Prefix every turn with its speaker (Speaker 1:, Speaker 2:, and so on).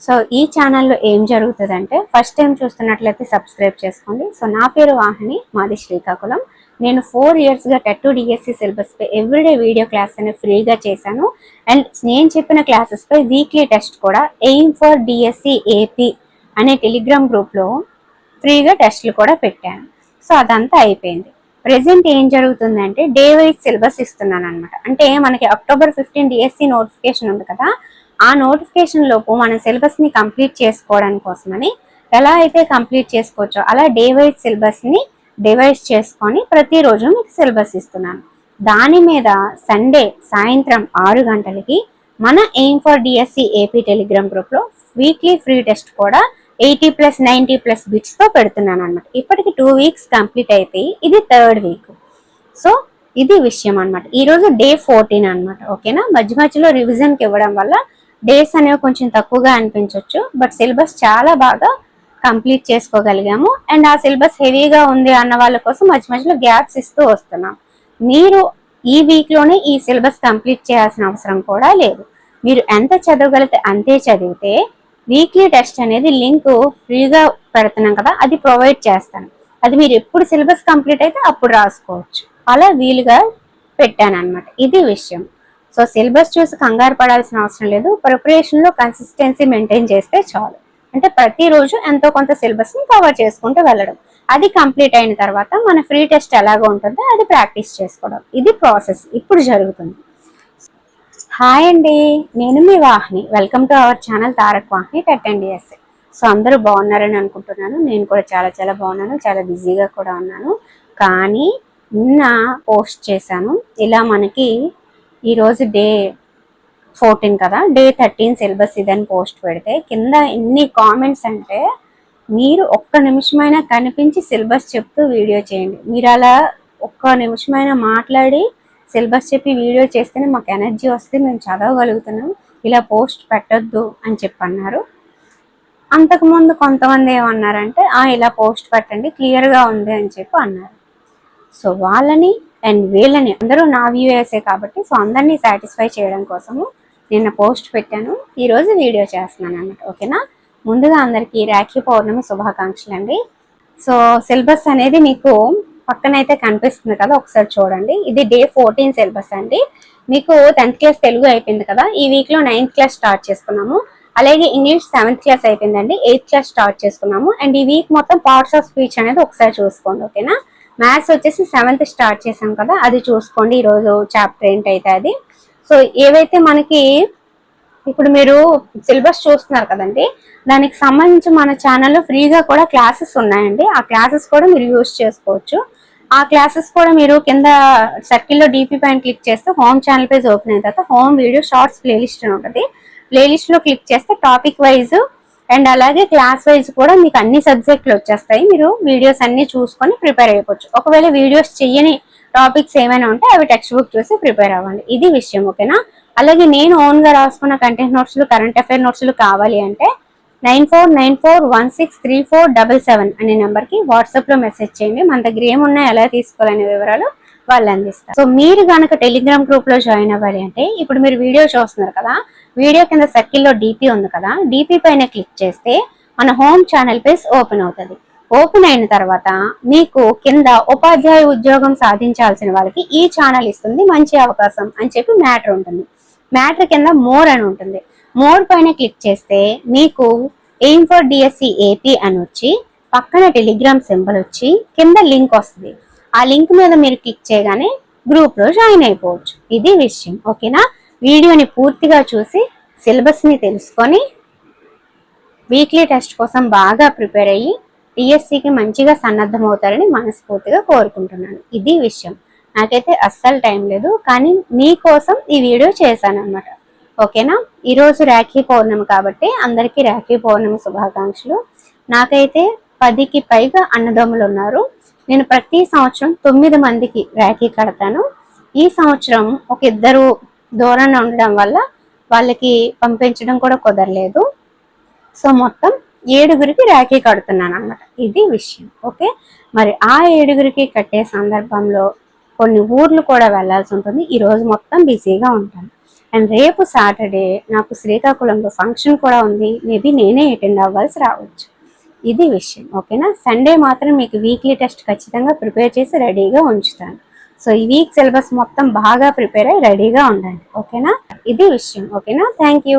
Speaker 1: So ఈ ఛానల్లో ఏం జరుగుతుందంటే ఫస్ట్ టైం చూస్తున్నట్లయితే సబ్స్క్రైబ్ చేసుకోండి. సో నా పేరు వాహిని, మాది శ్రీకాకుళం. నేను 4 ఇయర్స్గా టెట్ డిఎస్సి సిలబస్పై ఎవ్రీడే వీడియో క్లాస్ అనేది ఫ్రీగా చేశాను. అండ్ నేను చెప్పిన క్లాసెస్పై వీక్లీ టెస్ట్ కూడా ఎయిమ్ ఫర్ డిఎస్సి ఏపీ అనే టెలిగ్రామ్ గ్రూప్లో ఫ్రీగా టెస్టులు కూడా పెట్టాను. సో అదంతా అయిపోయింది. ప్రెసెంట్ ఏం జరుగుతుందంటే డే వైజ్ సిలబస్ ఇస్తున్నాను అనమాట. అంటే మనకి October 15 డిఎస్సి నోటిఫికేషన్ ఉంది కదా, ఆ నోటిఫికేషన్ లోపు మన సిలబస్ ని కంప్లీట్ చేసుకోవడానికి కోసమని ఎలా అయితే కంప్లీట్ చేసుకోవచ్చో అలా డే వైజ్ సిలబస్ ని డివైడ్ చేసుకొని ప్రతిరోజు మీకు సిలబస్ ఇస్తున్నాను. దాని మీద సండే సాయంత్రం 6 గంటలకి మన aim for DSC AP Telegram group లో వీక్లీ ఫ్రీ టెస్ట్ కూడా 80+, 90+ బిట్స్ తో పెడుతున్నాను అనమాట. ఇప్పటికి 2 వీక్స్ కంప్లీట్ అయిపోయి ఇది 3rd వీక్. సో ఇది విషయం అనమాట. ఈరోజు డే 14 అనమాట. ఓకేనా, మధ్య మధ్యలో రివిజన్కి ఇవ్వడం వల్ల డేస్ అనేవి కొంచెం తక్కువగా అనిపించవచ్చు, బట్ సిలబస్ చాలా బాగా కంప్లీట్ చేసుకోగలిగాము. అండ్ ఆ సిలబస్ హెవీగా ఉంది అన్న వాళ్ళ కోసం మధ్య మధ్యలో గ్యాప్స్ ఇస్తూ వస్తున్నాం. మీరు ఈ వీక్లోనే ఈ సిలబస్ కంప్లీట్ చేయాల్సిన అవసరం కూడా లేదు. మీరు ఎంత చదవగలిగితే అంతే చదివితే వీక్లీ టెస్ట్ అనేది లింక్ ఫ్రీగా పెడుతున్నాం కదా, అది ప్రొవైడ్ చేస్తాను. అది మీరు ఎప్పుడు సిలబస్ కంప్లీట్ అయితే అప్పుడు రాసుకోవచ్చు. అలా వీలుగా పెట్టాను అనమాట. ఇది విషయం. సో సిలబస్ చూసి కంగారు పడాల్సిన అవసరం లేదు. ప్రిపరేషన్లో కన్సిస్టెన్సీ మెయింటైన్ చేస్తే చాలు. అంటే ప్రతిరోజు ఎంతో కొంత సిలబస్ని కవర్ చేసుకుంటూ వెళ్ళడం. అది కంప్లీట్ అయిన తర్వాత మన ఫ్రీ టెస్ట్ ఎలాగో ఉంటుందో అది ప్రాక్టీస్ చేసుకోవడం. ఇది ప్రాసెస్ ఇప్పుడు జరుగుతుంది. హాయ్ అండి, నేను మీ Vahini. Welcome to our channel Tarak Vahini TET and DSC. So అందరూ బాగున్నారని అనుకుంటున్నాను. నేను కూడా చాలా చాలా బాగున్నాను. చాలా బిజీగా కూడా ఉన్నాను. కానీ నిన్న పోస్ట్ చేశాను, ఇలా మనకి ఈరోజు డే 14 కదా, డే 13 సిలబస్ ఇదని పోస్ట్ పెడితే కింద ఎన్ని కామెంట్స్ అంటే, మీరు ఒక్క నిమిషమైనా కనిపించి సిలబస్ చెప్తూ వీడియో చేయండి. మీరు అలా ఒక్క నిమిషమైనా మాట్లాడి సిలబస్ చెప్పి వీడియో చేస్తేనే మాకు ఎనర్జీ వస్తే మేము చదవగలుగుతున్నాం. ఇలా పోస్ట్ పెట్టొద్దు అని చెప్పి అన్నారు. అంతకుముందు కొంతమంది ఏమన్నారంటే ఇలా పోస్ట్ పెట్టండి క్లియర్గా ఉంది అని చెప్పి అన్నారు. సో వాళ్ళని అండ్ వీళ్ళని అందరూ నా వ్యూయర్సే కాబట్టి సో అందరినీ సాటిస్ఫై చేయడం కోసము నిన్న పోస్ట్ పెట్టాను, ఈరోజు వీడియో చేస్తున్నాను అన్నమాట. ఓకేనా, ముందుగా అందరికీ రాఖీ పౌర్ణమి శుభాకాంక్షలు అండి. సో సిలబస్ అనేది మీకు పక్కనైతే కనిపిస్తుంది కదా, ఒకసారి చూడండి. ఇది డే 14 సిలబస్ అండి. మీకు 10th క్లాస్ తెలుగు అయిపోయింది కదా, ఈ వీక్లో 9th క్లాస్ స్టార్ట్ చేసుకున్నాము. అలాగే ఇంగ్లీష్ 7th క్లాస్ అయిపోయిందండి, 8th క్లాస్ స్టార్ట్ చేసుకున్నాము. అండ్ ఈ వీక్ మొత్తం పార్ట్స్ ఆఫ్ స్పీచ్ అనేది ఒకసారి చూసుకోండి. ఓకేనా, మ్యాథ్స్ వచ్చేసి 7th స్టార్ట్ చేసాం కదా, అది చూసుకోండి. ఈరోజు చాప్టర్ ఏంటైతే అది. సో ఏవైతే మనకి ఇప్పుడు మీరు సిలబస్ చూస్తున్నారు కదండి, దానికి సంబంధించి మన ఛానల్లో ఫ్రీగా కూడా క్లాసెస్ ఉన్నాయండి. ఆ క్లాసెస్ కూడా మీరు యూజ్ చేసుకోవచ్చు. ఆ క్లాసెస్ కూడా మీరు కింద సర్కిల్లో డీపీ పైన క్లిక్ చేస్తే హోమ్ ఛానల్ పేజ్ ఓపెన్ అయిన తర్వాత హోమ్ వీడియో షార్ట్స్ ప్లేలిస్ట్ అని ఉంటుంది. ప్లేలిస్ట్లో క్లిక్ చేస్తే టాపిక్ వైజ్ అండ్ అలాగే క్లాస్ వైజ్ కూడా మీకు అన్ని సబ్జెక్టులు వచ్చేస్తాయి. మీరు వీడియోస్ అన్ని చూసుకొని ప్రిపేర్ అయిపోవచ్చు. ఒకవేళ వీడియోస్ చెయ్యని టాపిక్స్ ఏమైనా ఉంటే అవి టెక్స్ట్ బుక్ చూసి ప్రిపేర్ అవ్వండి. ఇది విషయం. ఓకేనా, అలాగే నేను ఓన్గా రాసుకున్న కంటెంట్ నోట్స్లు, కరెంట్ అఫైర్ నోట్స్లు కావాలి అంటే 9494163477 అనే నెంబర్కి వాట్సాప్లో మెసేజ్ చేయండి. మన దగ్గర ఏమున్నాయి, ఎలా తీసుకోవాలనే వివరాలు వాళ్ళు అందిస్తారు. సో మీరు కనుక టెలిగ్రామ్ గ్రూప్లో జాయిన్ అవ్వాలి అంటే ఇప్పుడు మీరు వీడియో చూస్తున్నారు కదా, వీడియో కింద సర్కిల్లో డీపీ ఉంది కదా, డీపీ పైన క్లిక్ చేస్తే మన హోమ్ ఛానల్ పేజ్ ఓపెన్ అవుతుంది. ఓపెన్ అయిన తర్వాత మీకు కింద ఉపాధ్యాయ ఉద్యోగం సాధించాల్సిన వాళ్ళకి ఈ ఛానల్ ఇస్తుంది మంచి అవకాశం అని చెప్పి మ్యాటర్ ఉంటుంది. మ్యాటర్ కింద మోర్ అని ఉంటుంది. మోర్ పైన క్లిక్ చేస్తే మీకు ఎయిమ్ ఫర్ డిఎస్సి ఏపీ అని వచ్చి పక్కన టెలిగ్రామ్ సింబల్ వచ్చి కింద లింక్ వస్తుంది. ఆ లింక్ మీద మీరు క్లిక్ చేయగానే గ్రూప్లో జాయిన్ అయిపోవచ్చు. ఇది విషయం. ఓకేనా, వీడియోని పూర్తిగా చూసి సిలబస్ని తెలుసుకొని వీక్లీ టెస్ట్ కోసం బాగా ప్రిపేర్ అయ్యి డిఎస్సికి మంచిగా సన్నద్ధమవుతారని మనస్ఫూర్తిగా కోరుకుంటున్నాను. ఇది విషయం. నాకైతే అస్సలు టైం లేదు, కానీ మీకోసం ఈ వీడియో చేశాను అనమాట. ఓకేనా, ఈరోజు రాఖీ పౌర్ణమి కాబట్టి అందరికీ రాఖీ పౌర్ణమి శుభాకాంక్షలు. నాకైతే 10కి పైగా అన్నదమ్ములు ఉన్నారు. నేను ప్రతి సంవత్సరం 9 మందికి రాఖీ కడతాను. ఈ సంవత్సరం ఒక 2 దూరంగా ఉండడం వల్ల వాళ్ళకి పంపించడం కూడా కుదరలేదు. సో మొత్తం 7గురికి రాఖీ కడుతున్నాను అన్నమాట. ఇది విషయం. ఓకే, మరి ఆ 7గురికి కట్టే సందర్భంలో కొన్ని ఊర్లు కూడా వెళ్లాల్సి ఉంటుంది. ఈరోజు మొత్తం బిజీగా ఉంటాను. అండ్ రేపు సాటర్డే నాకు శ్రీకాకుళంలో ఫంక్షన్ కూడా ఉంది, మేబీ నేనే అటెండ్ అవ్వాల్సి రావచ్చు. ఇది విషయం, ఓకేనా. సండే మాత్రం మీకు వీక్లీ టెస్ట్ ఖచ్చితంగా ప్రిపేర్ చేసి రెడీగా ఉంచుతాను. సో ఈ వీక్ సిలబస్ మొత్తం బాగా ప్రిపేర్ అయ్యి రెడీగా ఉండండి, ఓకేనా. ఇది విషయం, ఓకేనా. Thank you.